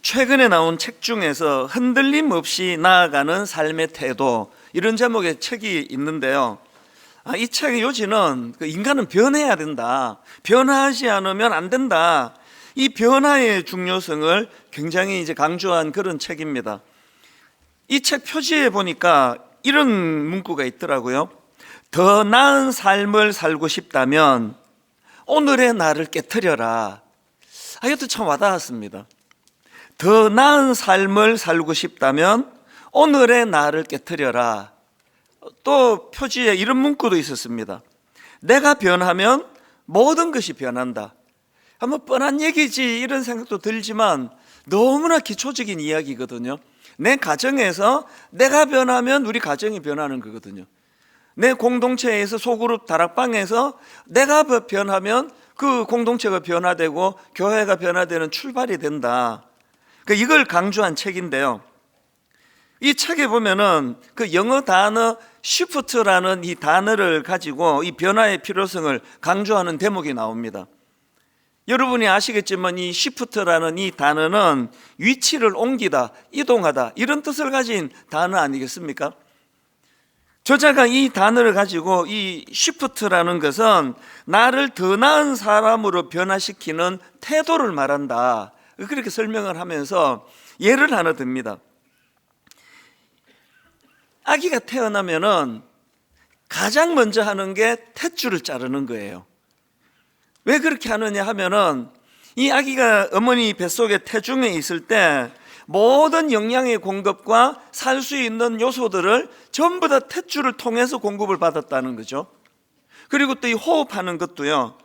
최근에 나온 책 중에서 흔들림 없이 나아가는 삶의 태도, 이런 제목의 책이 있는데요. 이 책의 요지는 인간은 변해야 된다, 변화하지 않으면 안 된다, 이 변화의 중요성을 굉장히 강조한 그런 책입니다. 이 책 표지에 보니까 이런 문구가 있더라고요. 더 나은 삶을 살고 싶다면 오늘의 나를 깨트려라. 이것도 참 와닿았습니다. 더 나은 삶을 살고 싶다면 오늘의 나를 깨트려라. 또 표지에 이런 문구도 있었습니다. 내가 변하면 모든 것이 변한다. 한번 뻔한 얘기지 이런 생각도 들지만 너무나 기초적인 이야기거든요. 내 가정에서 내가 변하면 우리 가정이 변하는 거거든요. 내 공동체에서 소그룹 다락방에서 내가 변하면 그 공동체가 변화되고 교회가 변화되는 출발이 된다. 이걸 강조한 책인데요. 이 책에 보면은 그 영어 단어 shift라는 이 단어를 가지고 이 변화의 필요성을 강조하는 대목이 나옵니다. 여러분이 아시겠지만 이 shift라는 이 단어는 위치를 옮기다, 이동하다, 이런 뜻을 가진 단어 아니겠습니까? 저자가 이 단어를 가지고 이 shift라는 것은 나를 더 나은 사람으로 변화시키는 태도를 말한다, 그렇게 설명을 하면서 예를 하나 듭니다. 아기가 태어나면은 가장 먼저 하는 게 탯줄을 자르는 거예요. 왜 그렇게 하느냐 하면은 이 아기가 어머니 뱃속에 태중에 있을 때 모든 영양의 공급과 살 수 있는 요소들을 전부 다 탯줄을 통해서 공급을 받았다는 거죠. 그리고 또 이 호흡하는 것도요,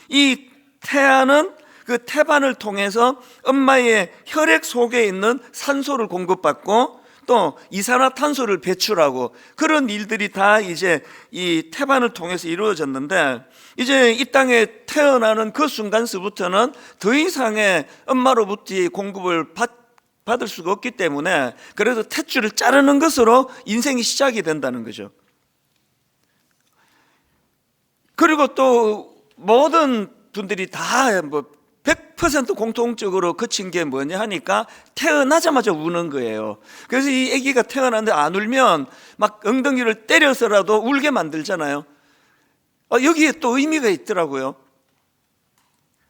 이 태아는 그 태반을 통해서 엄마의 혈액 속에 있는 산소를 공급받고 또 이산화탄소를 배출하고, 그런 일들이 다 이제 이 태반을 통해서 이루어졌는데, 이제 이 땅에 태어나는 그 순간서부터는 더 이상의 엄마로부터의 공급을 받을 수가 없기 때문에 그래도 탯줄을 자르는 것으로 인생이 시작이 된다는 거죠. 그리고 또 모든 분들이 다 100% 공통적으로 그친 게 뭐냐 하니까 태어나자마자 우는 거예요. 그래서 이 아기가 태어났는데 안 울면 막 엉덩이를 때려서라도 울게 만들잖아요. 여기에 또 의미가 있더라고요.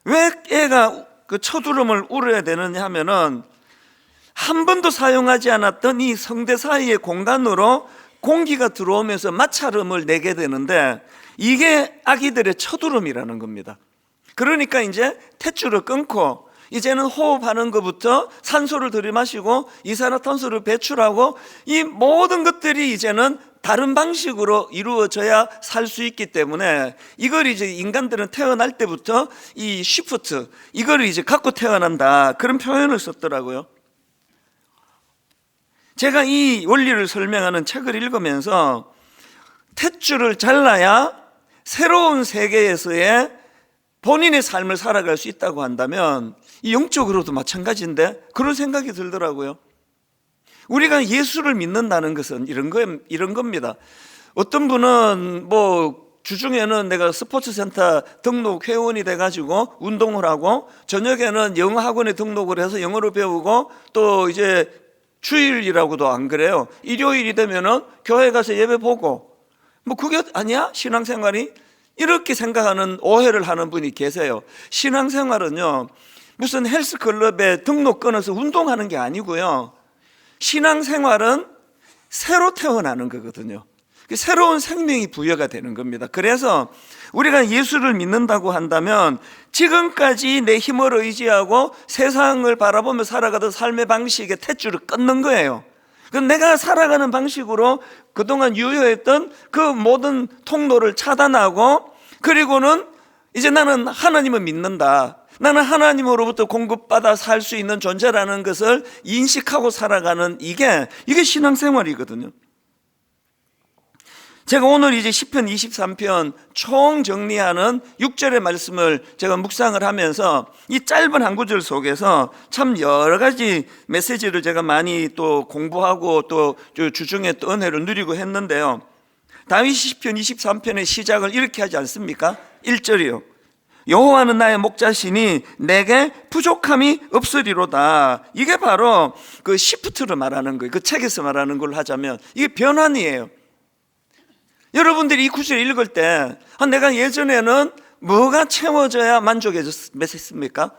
왜 애가 그 첫 울음을 울어야 되느냐 하면은 한 번도 사용하지 않았던 이 성대 사이의 공간으로 공기가 들어오면서 마찰음을 내게 되는데, 이게 아기들의 첫 울음이라는 겁니다. 그러니까 이제 탯줄을 끊고 이제는 호흡하는 것부터 산소를 들이마시고 이산화탄소를 배출하고, 이 모든 것들이 이제는 다른 방식으로 이루어져야 살 수 있기 때문에 이걸 이제 인간들은 태어날 때부터 이 시프트, 이걸 이제 갖고 태어난다, 그런 표현을 썼더라고요. 제가 이 원리를 설명하는 책을 읽으면서 탯줄을 잘라야 새로운 세계에서의 본인의 삶을 살아갈 수 있다고 한다면 이 영적으로도 마찬가지인데, 그런 생각이 들더라고요. 우리가 예수를 믿는다는 것은 이런 겁니다. 어떤 분은 주중에는 내가 스포츠센터 등록 회원이 돼가지고 운동을 하고, 저녁에는 영어 학원에 등록을 해서 영어를 배우고, 또 이제 주일이라고도 안 그래요. 일요일이 되면은 교회 가서 예배 보고, 그게 아니야? 신앙생활이? 이렇게 생각하는, 오해를 하는 분이 계세요. 신앙생활은요, 무슨 헬스클럽에 등록 끊어서 운동하는 게 아니고요, 신앙생활은 새로 태어나는 거거든요. 새로운 생명이 부여가 되는 겁니다. 그래서 우리가 예수를 믿는다고 한다면 지금까지 내 힘을 의지하고 세상을 바라보며 살아가던 삶의 방식의 탯줄을 끊는 거예요. 내가 살아가는 방식으로 그동안 유효했던 그 모든 통로를 차단하고, 그리고는 이제 나는 하나님을 믿는다, 나는 하나님으로부터 공급받아 살 수 있는 존재라는 것을 인식하고 살아가는, 이게 신앙생활이거든요. 제가 오늘 이제 시편 23편 총정리하는 6절의 말씀을 제가 묵상을 하면서 이 짧은 한 구절 속에서 참 여러 가지 메시지를 제가 많이 또 공부하고 또 주중에 또 은혜를 누리고 했는데요. 다윗 시편 23편의 시작을 이렇게 하지 않습니까? 1절이요. 여호와는 나의 목자시니 내게 부족함이 없으리로다. 이게 바로 그 시프트를 말하는 거예요. 그 책에서 말하는 걸 하자면 이게 변환이에요. 여러분들이 이 구절을 읽을 때 내가 예전에는 뭐가 채워져야 만족했습니까?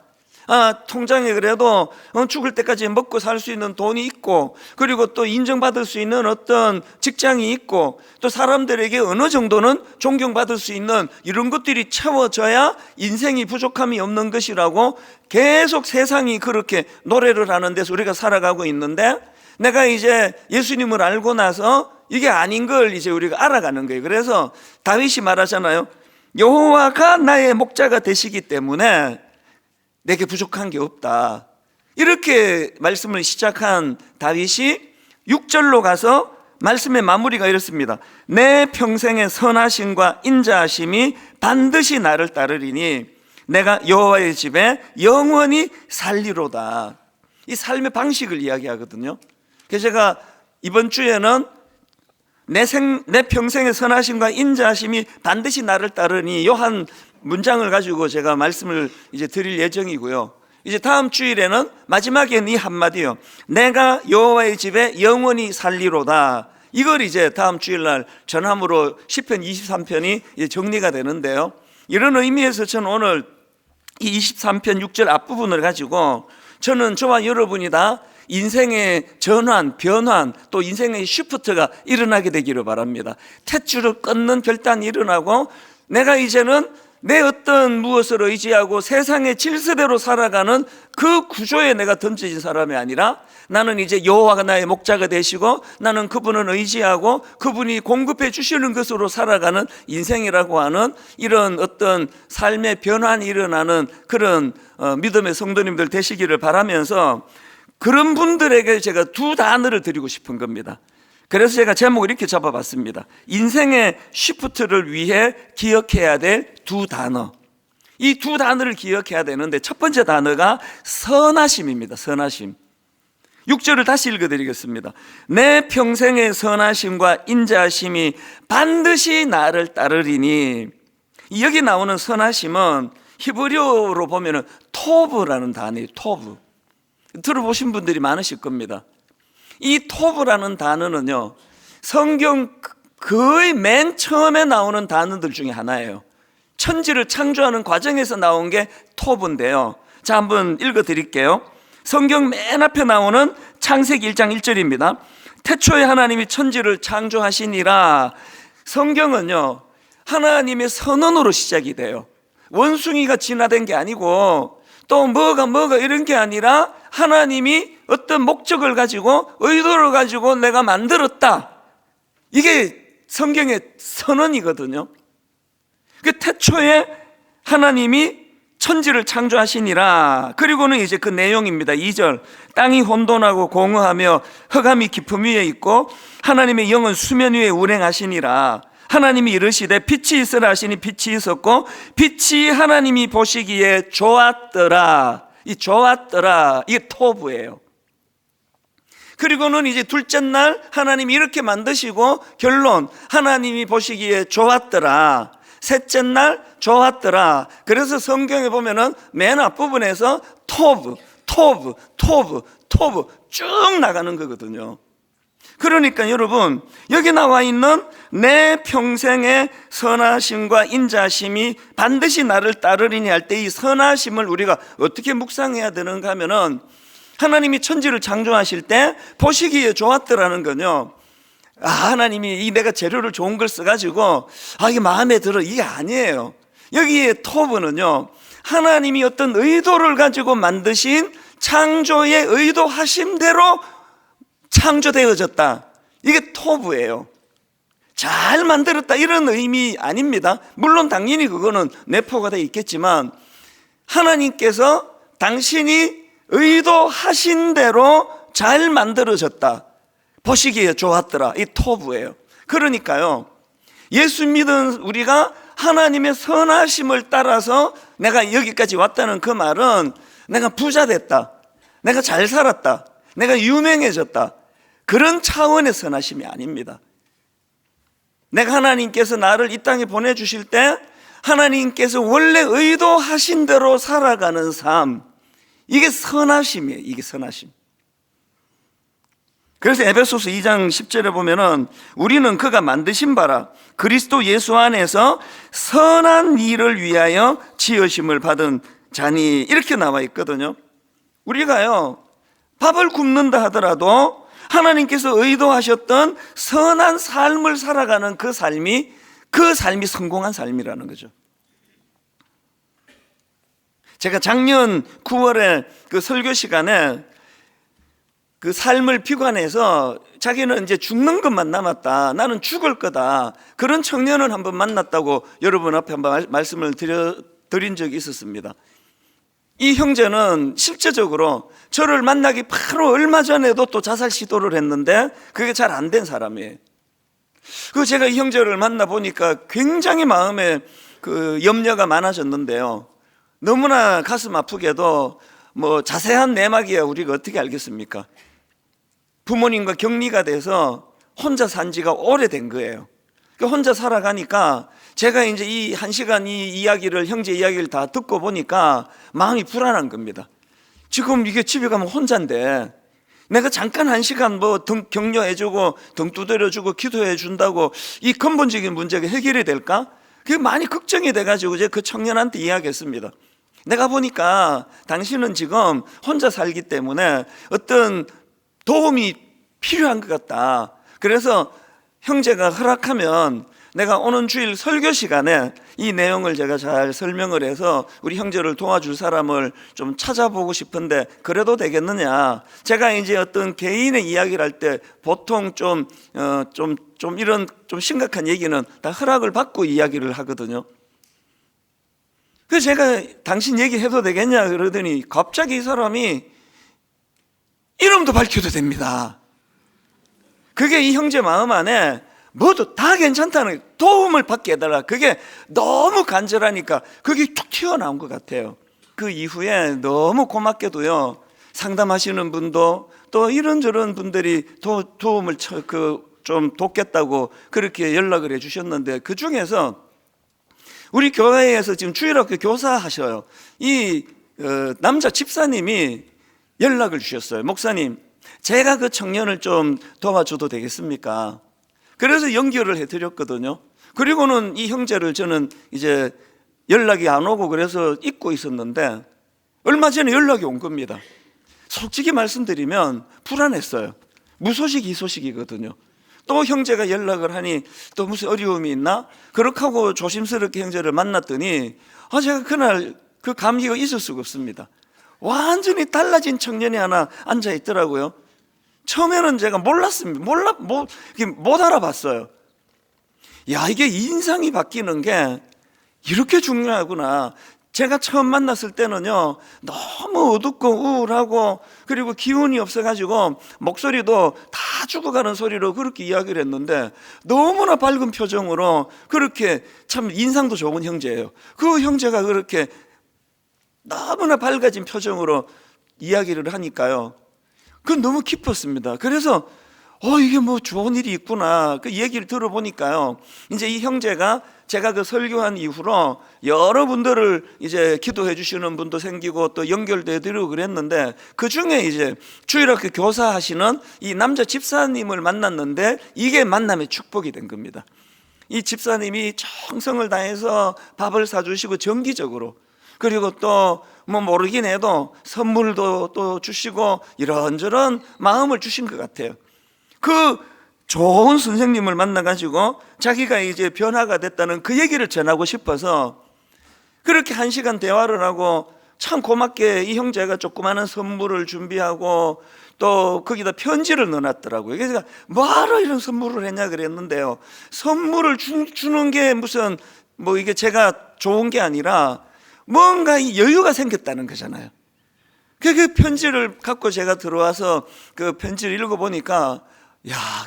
통장에 그래도 죽을 때까지 먹고 살 수 있는 돈이 있고, 그리고 또 인정받을 수 있는 어떤 직장이 있고, 또 사람들에게 어느 정도는 존경받을 수 있는 이런 것들이 채워져야 인생이 부족함이 없는 것이라고 계속 세상이 그렇게 노래를 하는 데서 우리가 살아가고 있는데, 내가 이제 예수님을 알고 나서 이게 아닌 걸 이제 우리가 알아가는 거예요. 그래서 다윗이 말하잖아요. 여호와가 나의 목자가 되시기 때문에 내게 부족한 게 없다. 이렇게 말씀을 시작한 다윗이 6절로 가서 말씀의 마무리가 이렇습니다. 내 평생의 선하심과 인자하심이 반드시 나를 따르리니 내가 여호와의 집에 영원히 살리로다. 이 삶의 방식을 이야기하거든요. 그래서 제가 이번 주에는 내 평생의 선하심과 인자하심이 반드시 나를 따르니 요 한 문장을 가지고 제가 말씀을 이제 드릴 예정이고요. 이제 다음 주일에는 마지막에는 이 한마디요. 내가 여호와의 집에 영원히 살리로다. 이걸 이제 다음 주일날 전함으로 시편 23편이 정리가 되는데요. 이런 의미에서 저는 오늘 이 23편 6절 앞부분을 가지고 저는 저와 여러분이 다 인생의 전환, 변환, 또 인생의 시프트가 일어나게 되기를 바랍니다. 탯줄을 끊는 결단이 일어나고 내가 이제는 내 어떤 무엇을 의지하고 세상의 질서대로 살아가는 그 구조에 내가 던져진 사람이 아니라 나는 이제 여호와가 나의 목자가 되시고 나는 그분을 의지하고 그분이 공급해 주시는 것으로 살아가는 인생이라고 하는 이런 어떤 삶의 변환이 일어나는 그런 믿음의 성도님들 되시기를 바라면서 그런 분들에게 제가 두 단어를 드리고 싶은 겁니다. 그래서 제가 제목을 이렇게 잡아봤습니다. 인생의 시프트를 위해 기억해야 될 두 단어. 이 두 단어를 기억해야 되는데 첫 번째 단어가 선하심입니다. 선하심. 6절을 다시 읽어드리겠습니다. 내 평생의 선하심과 인자하심이 반드시 나를 따르리니. 여기 나오는 선하심은 히브리어로 보면 토브라는 단어예요. 토브. 들어보신 분들이 많으실 겁니다. 이 토브라는 단어는요, 성경 거의 맨 처음에 나오는 단어들 중에 하나예요. 천지를 창조하는 과정에서 나온 게 토브인데요. 자, 한번 읽어 드릴게요. 성경 맨 앞에 나오는 창세기 1장 1절입니다. 태초에 하나님이 천지를 창조하시니라. 성경은요, 하나님의 선언으로 시작이 돼요. 원숭이가 진화된 게 아니고 또 뭐가 이런 게 아니라 하나님이 어떤 목적을 가지고 의도를 가지고 내가 만들었다. 이게 성경의 선언이거든요. 그 태초에 하나님이 천지를 창조하시니라. 그리고는 이제 그 내용입니다. 2절. 땅이 혼돈하고 공허하며 흑암이 깊음 위에 있고 하나님의 영은 수면 위에 운행하시니라. 하나님이 이르시되 빛이 있으라 하시니 빛이 있었고 빛이 하나님이 보시기에 좋았더라. 이 좋았더라, 이게 토브예요. 그리고는 이제 둘째 날 하나님이 이렇게 만드시고 결론, 하나님이 보시기에 좋았더라. 셋째 날 좋았더라. 그래서 성경에 보면은 맨 앞부분에서 토브 쭉 나가는 거거든요. 그러니까 여러분, 여기 나와 있는 내 평생의 선하심과 인자심이 반드시 나를 따르리니 할 때 이 선하심을 우리가 어떻게 묵상해야 되는가 하면은 하나님이 천지를 창조하실 때 보시기에 좋았더라는 건요, 하나님이 이 내가 재료를 좋은 걸 써가지고 이게 마음에 들어, 이게 아니에요. 여기에 토브는요, 하나님이 어떤 의도를 가지고 만드신 창조의 의도하심대로 창조되어졌다. 이게 토브예요. 잘 만들었다 이런 의미 아닙니다. 물론 당연히 그거는 내포가 되어 있겠지만 하나님께서 당신이 의도하신 대로 잘 만들어졌다. 보시기에 좋았더라. 이 토브예요. 그러니까요, 예수 믿은 우리가 하나님의 선하심을 따라서 내가 여기까지 왔다는 그 말은 내가 부자 됐다, 내가 잘 살았다, 내가 유명해졌다, 그런 차원의 선하심이 아닙니다. 내가 하나님께서 나를 이 땅에 보내주실 때 하나님께서 원래 의도하신 대로 살아가는 삶, 이게 선하심이에요. 이게 선하심. 그래서 에베소서 2장 10절에 보면은 우리는 그가 만드신 바라 그리스도 예수 안에서 선한 일을 위하여 지으심을 받은 자니, 이렇게 나와 있거든요. 우리가요, 밥을 굶는다 하더라도 하나님께서 의도하셨던 선한 삶을 살아가는 그 삶이 성공한 삶이라는 거죠. 제가 작년 9월에 그 설교 시간에 그 삶을 비관해서 자기는 이제 죽는 것만 남았다, 나는 죽을 거다, 그런 청년을 한번 만났다고 여러분 앞에 한번 말씀을 드린 적이 있었습니다. 이 형제는 실제적으로 저를 만나기 바로 얼마 전에도 또 자살 시도를 했는데 그게 잘 안 된 사람이에요. 그 제가 이 형제를 만나보니까 굉장히 마음에 그 염려가 많아졌는데요, 너무나 가슴 아프게도 뭐 자세한 내막이야 우리가 어떻게 알겠습니까? 부모님과 격리가 돼서 혼자 산 지가 오래된 거예요. 혼자 살아가니까 제가 이제 이 1시간 이 이야기를, 형제 이야기를 다 듣고 보니까 마음이 불안한 겁니다. 지금 이게 집에 가면 혼자인데 내가 잠깐 1시간 뭐 등 격려해주고 등 두드려주고 기도해준다고 이 근본적인 문제가 해결이 될까? 그게 많이 걱정이 돼가지고 이제 그 청년한테 이야기했습니다. 내가 보니까 당신은 지금 혼자 살기 때문에 어떤 도움이 필요한 것 같다. 그래서 형제가 허락하면 내가 오는 주일 설교 시간에 이 내용을 제가 잘 설명을 해서 우리 형제를 도와줄 사람을 좀 찾아보고 싶은데 그래도 되겠느냐. 제가 이제 어떤 개인의 이야기를 할 때 보통 좀 이런 좀 심각한 얘기는 다 허락을 받고 이야기를 하거든요. 그래서 제가 당신 얘기해도 되겠냐 그러더니 갑자기 이 사람이 이름도 밝혀도 됩니다. 그게 이 형제 마음 안에 뭐도 다 괜찮다는, 도움을 받게 해달라, 그게 너무 간절하니까 그게 툭 튀어나온 것 같아요. 그 이후에 너무 고맙게도요, 상담하시는 분도 또 이런저런 분들이 도움을 좀 돕겠다고 그렇게 연락을 해 주셨는데, 그 중에서 우리 교회에서 지금 주일학교 교사 하셔요. 이 남자 집사님이 연락을 주셨어요. 목사님, 제가 그 청년을 좀 도와줘도 되겠습니까? 그래서 연결을 해드렸거든요. 그리고는 이 형제를 저는 이제 연락이 안 오고 그래서 잊고 있었는데 얼마 전에 연락이 온 겁니다. 솔직히 말씀드리면 불안했어요. 무소식 이소식이거든요. 또 형제가 연락을 하니 또 무슨 어려움이 있나? 그렇게 하고 조심스럽게 형제를 만났더니 제가 그날 그 감기가 있을 수가 없습니다. 완전히 달라진 청년이 하나 앉아 있더라고요. 처음에는 제가 몰랐습니다. 못 알아봤어요. 야, 이게 인상이 바뀌는 게 이렇게 중요하구나. 제가 처음 만났을 때는요, 너무 어둡고 우울하고 그리고 기운이 없어가지고 목소리도 다 죽어가는 소리로 그렇게 이야기를 했는데 너무나 밝은 표정으로 그렇게 참 인상도 좋은 형제예요. 그 형제가 그렇게 너무나 밝아진 표정으로 이야기를 하니까요, 그건 너무 기뻤습니다. 그래서 이게 뭐 좋은 일이 있구나. 그 얘기를 들어보니까요, 이제 이 형제가 제가 그 설교한 이후로 여러분들을 이제 기도해 주시는 분도 생기고 또 연결도 해드리고 그랬는데, 그 중에 이제 주일학교 교사 하시는 이 남자 집사님을 만났는데 이게 만남의 축복이 된 겁니다. 이 집사님이 정성을 다해서 밥을 사주시고 정기적으로, 그리고 또 뭐 모르긴 해도 선물도 또 주시고 이런저런 마음을 주신 것 같아요. 그 좋은 선생님을 만나가지고 자기가 이제 변화가 됐다는 그 얘기를 전하고 싶어서 그렇게 1시간 대화를 하고, 참 고맙게 이 형제가 조그마한 선물을 준비하고 또 거기다 편지를 넣어놨더라고요. 그래서 뭐하러 이런 선물을 했냐 그랬는데요, 선물을 주는 게 무슨 뭐 이게 제가 좋은 게 아니라 뭔가 여유가 생겼다는 거잖아요. 그 편지를 갖고 제가 들어와서 그 편지를 읽어보니까,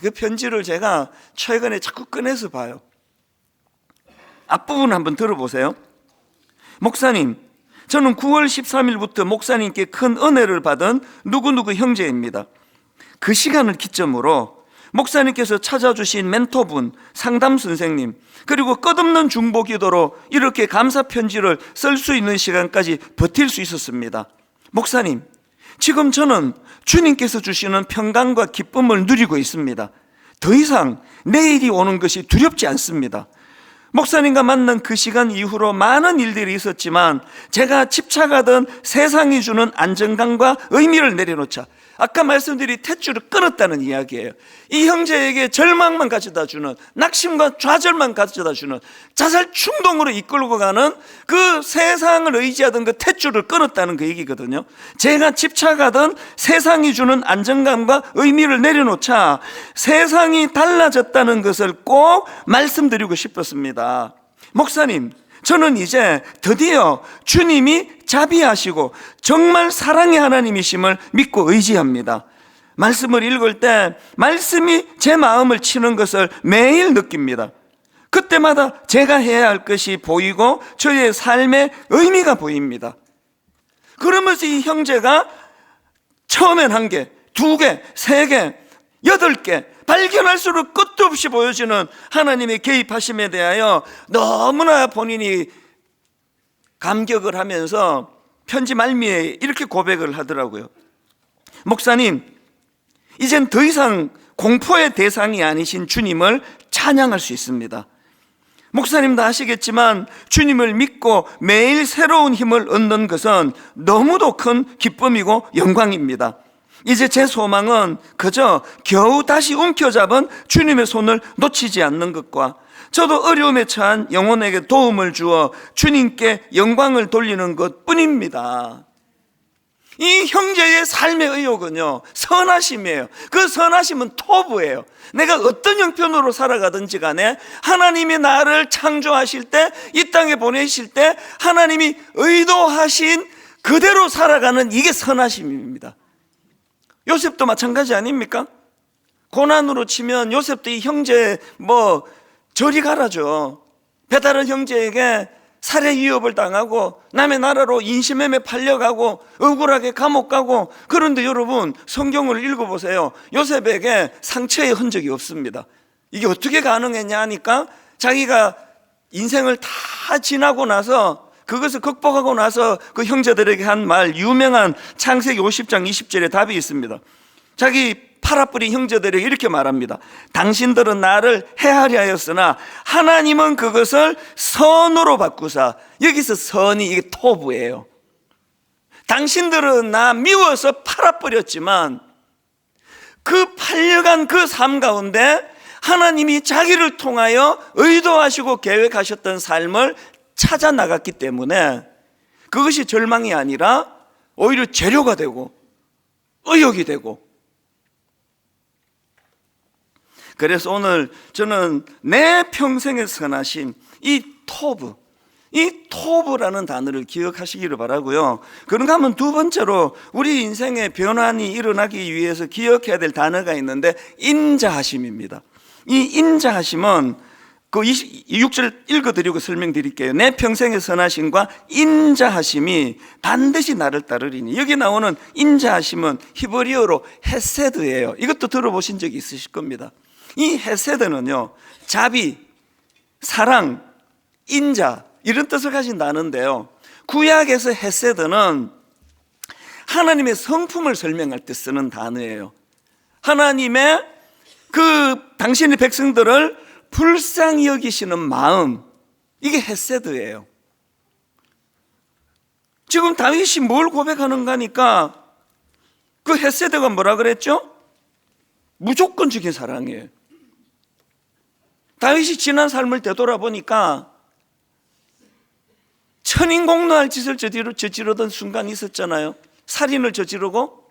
그 편지를 제가 최근에 자꾸 꺼내서 봐요. 앞부분 한번 들어보세요. 목사님, 저는 9월 13일부터 목사님께 큰 은혜를 받은 누구누구 형제입니다. 그 시간을 기점으로 목사님께서 찾아주신 멘토분, 상담 선생님, 그리고 끝없는 중보 기도로 이렇게 감사 편지를 쓸 수 있는 시간까지 버틸 수 있었습니다. 목사님, 지금 저는 주님께서 주시는 평강과 기쁨을 누리고 있습니다. 더 이상 내일이 오는 것이 두렵지 않습니다. 목사님과 만난 그 시간 이후로 많은 일들이 있었지만 제가 집착하던 세상이 주는 안정감과 의미를 내려놓자 아까 말씀드린 탯줄을 끊었다는 이야기예요. 이 형제에게 절망만 가져다 주는, 낙심과 좌절만 가져다 주는, 자살 충동으로 이끌고 가는 그 세상을 의지하던 그 탯줄을 끊었다는 그 얘기거든요. 제가 집착하던 세상이 주는 안정감과 의미를 내려놓자 세상이 달라졌다는 것을 꼭 말씀드리고 싶었습니다. 목사님, 저는 이제 드디어 주님이 자비하시고 정말 사랑의 하나님이심을 믿고 의지합니다. 말씀을 읽을 때 말씀이 제 마음을 치는 것을 매일 느낍니다. 그때마다 제가 해야 할 것이 보이고 저의 삶의 의미가 보입니다. 그러면서 이 형제가 처음엔 1개, 2개, 3개, 8개 발견할수록 끝도 없이 보여주는 하나님의 개입하심에 대하여 너무나 본인이 감격을 하면서 편지 말미에 이렇게 고백을 하더라고요. 목사님, 이젠 더 이상 공포의 대상이 아니신 주님을 찬양할 수 있습니다. 목사님도 아시겠지만 주님을 믿고 매일 새로운 힘을 얻는 것은 너무도 큰 기쁨이고 영광입니다. 이제 제 소망은 그저 겨우 다시 움켜잡은 주님의 손을 놓치지 않는 것과 저도 어려움에 처한 영혼에게 도움을 주어 주님께 영광을 돌리는 것 뿐입니다. 이 형제의 삶의 의욕은요, 선하심이에요. 그 선하심은 토부예요. 내가 어떤 형편으로 살아가든지 간에 하나님이 나를 창조하실 때, 이 땅에 보내실 때 하나님이 의도하신 그대로 살아가는 이게 선하심입니다. 요셉도 마찬가지 아닙니까? 고난으로 치면 요셉도 이 형제 저리 가라죠. 배다른 형제에게 살해 위협을 당하고 남의 나라로 인신매매 팔려가고 억울하게 감옥 가고, 그런데 여러분 성경을 읽어보세요. 요셉에게 상처의 흔적이 없습니다. 이게 어떻게 가능했냐 하니까 자기가 인생을 다 지나고 나서, 그것을 극복하고 나서 그 형제들에게 한 말, 유명한 창세기 50장 20절에 답이 있습니다. 자기 팔아뿌린 형제들에게 이렇게 말합니다. 당신들은 나를 해하려 하였으나 하나님은 그것을 선으로 바꾸사. 여기서 선이 이게 토부예요. 당신들은 나 미워서 팔아버렸지만 그 팔려간 그 삶 가운데 하나님이 자기를 통하여 의도하시고 계획하셨던 삶을 찾아 나갔기 때문에 그것이 절망이 아니라 오히려 재료가 되고 의욕이 되고, 그래서 오늘 저는 내 평생의 선하심, 이 토부라는 단어를 기억하시기를 바라고요. 그런가 하면 두 번째로 우리 인생의 변환이 일어나기 위해서 기억해야 될 단어가 있는데 인자하심입니다. 이 인자하심은 그 6절 읽어드리고 설명드릴게요. 내 평생의 선하심과 인자하심이 반드시 나를 따르리니. 여기 나오는 인자하심은 히브리어로 헤세드예요. 이것도 들어보신 적이 있으실 겁니다. 이 헤세드는요, 자비, 사랑, 인자 이런 뜻을 가진 단어인데요, 구약에서 헤세드는 하나님의 성품을 설명할 때 쓰는 단어예요. 하나님의 당신의 백성들을 불쌍히 여기시는 마음, 이게 헤세드예요. 지금 다윗이 뭘 고백하는가 하니까 그 헤세드가 뭐라 그랬죠? 무조건적인 사랑이에요. 다윗이 지난 삶을 되돌아보니까 천인공노할 짓을 저지르던 순간이 있었잖아요. 살인을 저지르고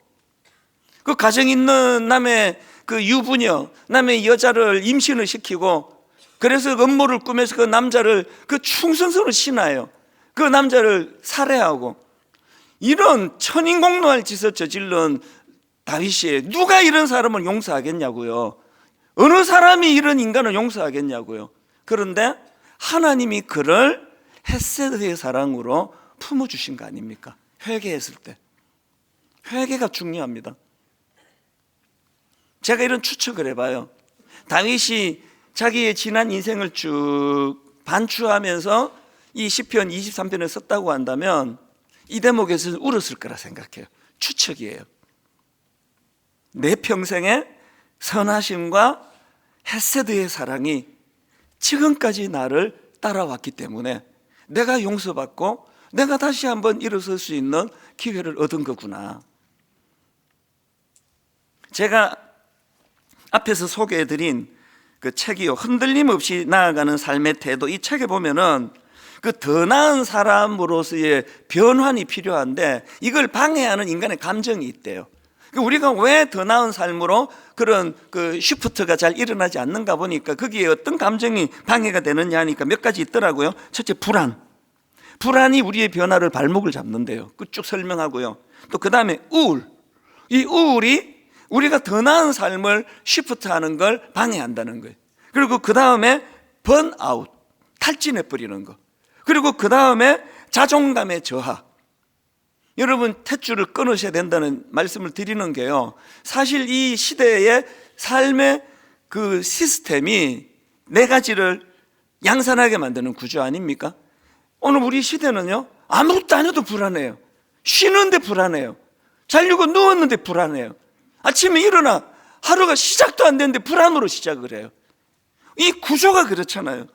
그 가정 있는 남의 그 유부녀, 남의 여자를 임신을 시키고, 그래서 음모를 꾸며서 그 남자를 그 충성스러운 신하예요. 그 남자를 살해하고, 이런 천인공노할 짓을 저질른 다윗이 누가 이런 사람을 용서하겠냐고요. 어느 사람이 이런 인간을 용서하겠냐고요. 그런데 하나님이 그를 헤세드의 사랑으로 품어주신 거 아닙니까? 회개했을 때. 회개가 중요합니다. 제가 이런 추측을 해봐요. 다윗이 자기의 지난 인생을 쭉 반추하면서 이 시편 23편을 썼다고 한다면 이 대목에서 울었을 거라 생각해요. 추측이에요. 내 평생의 선하심과 헤세드의 사랑이 지금까지 나를 따라왔기 때문에 내가 용서받고 내가 다시 한번 일어설 수 있는 기회를 얻은 거구나. 제가 앞에서 소개해드린 그 책이요, 흔들림 없이 나아가는 삶의 태도, 이 책에 보면은 그 더 나은 사람으로서의 변환이 필요한데 이걸 방해하는 인간의 감정이 있대요. 우리가 왜 더 나은 삶으로 그런 그 쉬프트가 잘 일어나지 않는가 보니까 거기에 어떤 감정이 방해가 되느냐 하니까 몇 가지 있더라고요. 첫째, 불안이 우리의 변화를 발목을 잡는데요. 그 쭉 설명하고요. 또 그 다음에 우울, 이 우울이 우리가 더 나은 삶을 쉬프트하는 걸 방해한다는 거예요. 그리고 그 다음에 번아웃, 탈진해버리는 거. 그리고 그 다음에 자존감의 저하. 여러분, 탯줄을 끊으셔야 된다는 말씀을 드리는 게요, 사실 이 시대의 삶의 그 시스템이 네 가지를 양산하게 만드는 구조 아닙니까? 오늘 우리 시대는요, 아무것도 안 해도 불안해요. 쉬는데 불안해요. 자려고 누웠는데 불안해요. 아침에 일어나 하루가 시작도 안 됐는데 불안으로 시작을 해요. 이 구조가 그렇잖아요.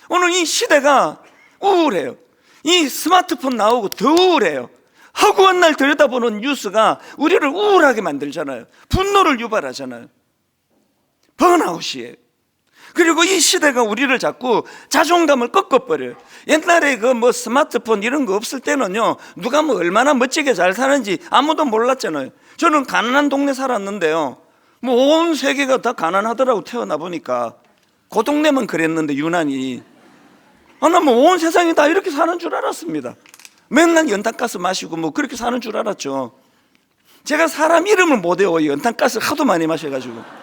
오늘 이 시대가 우울해요. 이 스마트폰 나오고 더 우울해요. 허구한 날 들여다보는 뉴스가 우리를 우울하게 만들잖아요. 분노를 유발하잖아요. 번아웃이에요. 그리고 이 시대가 우리를 자꾸 자존감을 꺾어버려요. 옛날에 그 뭐 스마트폰 이런 거 없을 때는요, 누가 뭐 얼마나 멋지게 잘 사는지 아무도 몰랐잖아요. 저는 가난한 동네 살았는데요, 뭐 온 세계가 다 가난하더라고. 태어나 보니까 그 동네만 그랬는데 유난히 나 뭐 온 세상이 다 이렇게 사는 줄 알았습니다. 맨날 연탄가스 마시고 뭐 그렇게 사는 줄 알았죠. 제가 사람 이름을 못 외워요. 연탄가스 하도 많이 마셔가지고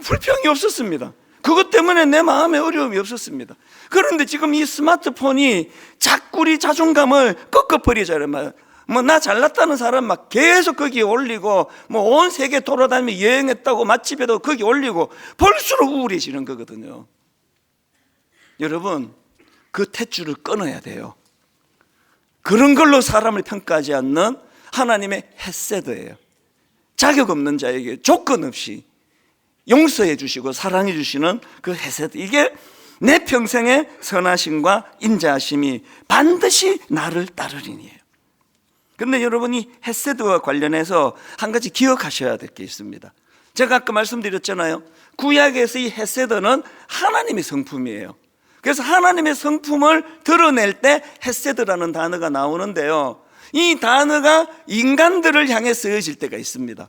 불평이 없었습니다. 그것 때문에 내 마음에 어려움이 없었습니다. 그런데 지금 이 스마트폰이 자꾸 우리 자존감을 꺾어버리잖아요. 뭐 나 잘났다는 사람 막 계속 거기에 올리고, 뭐 온 세계 돌아다니며 여행했다고 맛집에도 거기 올리고, 볼수록 우울해지는 거거든요. 여러분, 그 탯줄을 끊어야 돼요. 그런 걸로 사람을 평가하지 않는 하나님의 헤세드예요. 자격 없는 자에게 조건 없이 용서해 주시고 사랑해 주시는 그 헤세드, 이게 내 평생의 선하심과 인자하심이 반드시 나를 따르리니에요. 그런데 여러분이 헤세드와 관련해서 한 가지 기억하셔야 될 게 있습니다. 제가 아까 말씀드렸잖아요. 구약에서 이 헤세드는 하나님의 성품이에요. 그래서 하나님의 성품을 드러낼 때 헤세드라는 단어가 나오는데요, 이 단어가 인간들을 향해 쓰여질 때가 있습니다.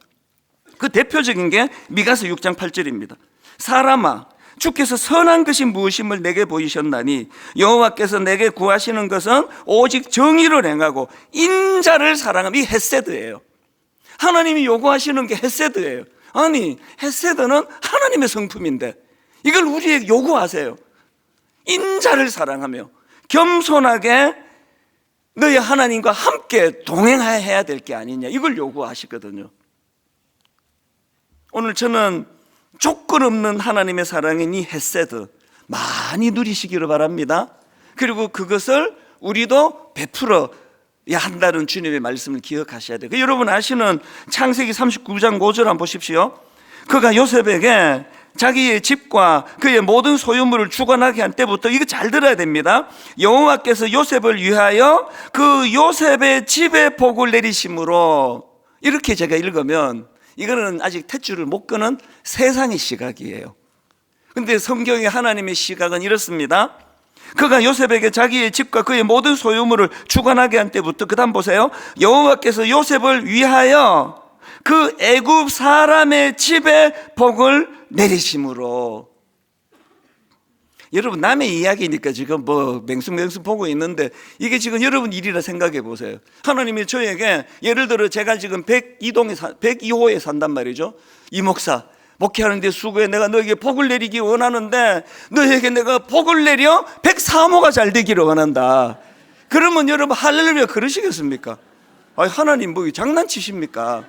그 대표적인 게 미가서 6장 8절입니다. 사람아, 주께서 선한 것이 무엇임을 내게 보이셨나니 여호와께서 내게 구하시는 것은 오직 정의를 행하고 인자를 사랑함. 이 헤세드예요. 하나님이 요구하시는 게 헤세드예요. 아니, 헤세드는 하나님의 성품인데 이걸 우리에게 요구하세요. 인자를 사랑하며 겸손하게 너희 하나님과 함께 동행해야 될 게 아니냐, 이걸 요구하시거든요. 오늘 저는 조건 없는 하나님의 사랑인 이 헤세드 많이 누리시기를 바랍니다. 그리고 그것을 우리도 베풀어야 한다는 주님의 말씀을 기억하셔야 돼요. 여러분 아시는 창세기 39장 5절 한번 보십시오. 그가 요셉에게 자기의 집과 그의 모든 소유물을 주관하게 한 때부터, 이거 잘 들어야 됩니다, 여호와께서 요셉을 위하여 그 요셉의 집에 복을 내리심으로, 이렇게 제가 읽으면 이거는 아직 탯줄을 못 끄는 세상의 시각이에요. 근데 성경의 하나님의 시각은 이렇습니다. 그가 요셉에게 자기의 집과 그의 모든 소유물을 주관하게 한 때부터, 그 다음 보세요. 여호와께서 요셉을 위하여 그 애굽 사람의 집에 복을 내리심으로. 여러분, 남의 이야기니까 지금 뭐 맹숭맹숭 보고 있는데 이게 지금 여러분 일이라 생각해 보세요. 하나님이 저에게, 예를 들어 제가 지금 102호에 산단 말이죠. 이 목사 목회하는데 수고해, 내가 너에게 복을 내리기 원하는데 너에게 내가 복을 내려 103호가 잘 되기를 원한다. 그러면 여러분 할렐루야 그러시겠습니까? 아니, 하나님 뭐 장난치십니까?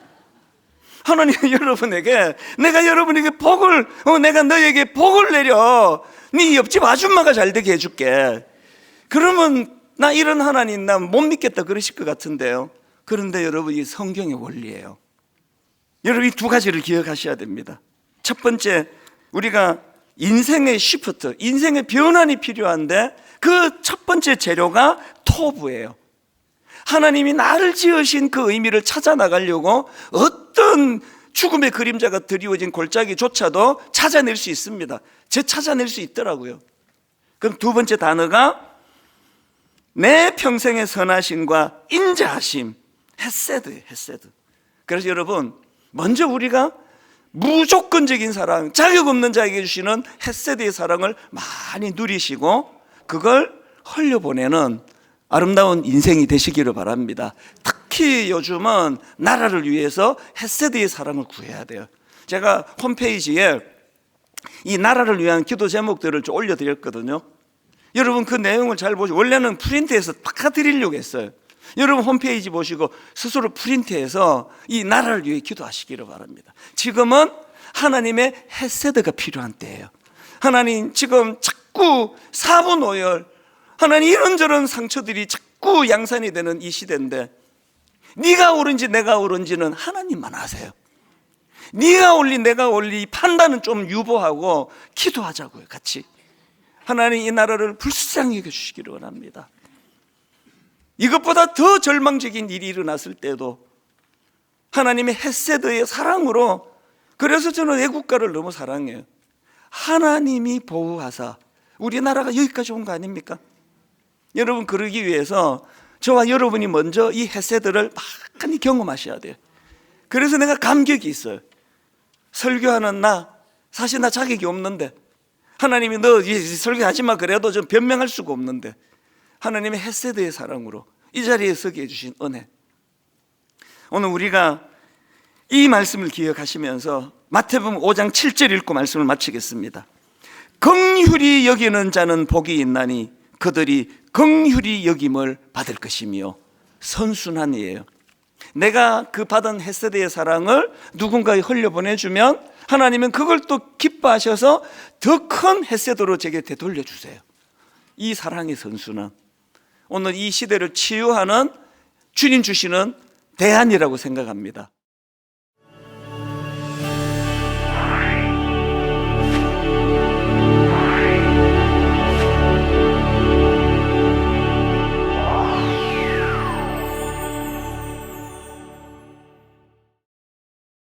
하나님은 여러분에게 내가 여러분에게 복을 내가 너에게 복을 내려 네 옆집 아줌마가 잘 되게 해줄게. 그러면 나 이런 하나님 나 못 믿겠다 그러실 것 같은데요. 그런데 여러분 이 성경의 원리예요. 여러분 이 두 가지를 기억하셔야 됩니다. 첫 번째, 우리가 인생의 시프트, 인생의 변환이 필요한데 그 첫 번째 재료가 토부예요. 하나님이 나를 지으신 그 의미를 찾아 나가려고 어떤 죽음의 그림자가 드리워진 골짜기조차도 찾아낼 수 있습니다. 찾아낼 수 있더라고요. 그럼 두 번째 단어가 내 평생의 선하심과 인자하심, 헤세드예요. 헤세드. 그래서 여러분, 먼저 우리가 무조건적인 사랑, 자격 없는 자에게 주시는 헤세드의 사랑을 많이 누리시고 그걸 흘려보내는 아름다운 인생이 되시기를 바랍니다. 특히 요즘은 나라를 위해서 헤세드의 사랑을 구해야 돼요. 제가 홈페이지에 이 나라를 위한 기도 제목들을 좀 올려드렸거든요. 여러분 그 내용을 잘 보시고, 원래는 프린트해서 바꿔드리려고 했어요. 여러분 홈페이지 보시고 스스로 프린트해서 이 나라를 위해 기도하시기를 바랍니다. 지금은 하나님의 헤세드가 필요한 때예요. 하나님 지금 자꾸 사분오열, 하나님 이런저런 상처들이 자꾸 양산이 되는 이 시대인데 네가 옳은지 내가 옳은지는 하나님만 아세요. 네가 옳리 내가 옳리 판단은 좀 유보하고 기도하자고요. 같이 하나님 이 나라를 불쌍히 여겨주시기를 원합니다. 이것보다 더 절망적인 일이 일어났을 때도 하나님의 헤세드의 사랑으로, 그래서 저는 애국가를 너무 사랑해요. 하나님이 보호하사 우리나라가 여기까지 온 거 아닙니까? 여러분 그러기 위해서 저와 여러분이 먼저 이 헤세드를 많이 경험하셔야 돼요. 그래서 내가 감격이 있어요. 설교하는 사실 나 자격이 없는데 하나님이 너 설교하지 마 그래도 좀 변명할 수가 없는데 하나님의 헤세드의 사랑으로 이 자리에 서게 해주신 은혜, 오늘 우리가 이 말씀을 기억하시면서 마태복음 5장 7절 읽고 말씀을 마치겠습니다. 긍휼히 여기는 자는 복이 있나니 그들이 긍휼히 여김을 받을 것이며, 선순환이에요. 내가 그 받은 헤세드의 사랑을 누군가에 흘려보내주면 하나님은 그걸 또 기뻐하셔서 더 큰 헤세드로 제게 되돌려 주세요. 이 사랑의 선순환, 오늘 이 시대를 치유하는 주님 주시는 대안이라고 생각합니다.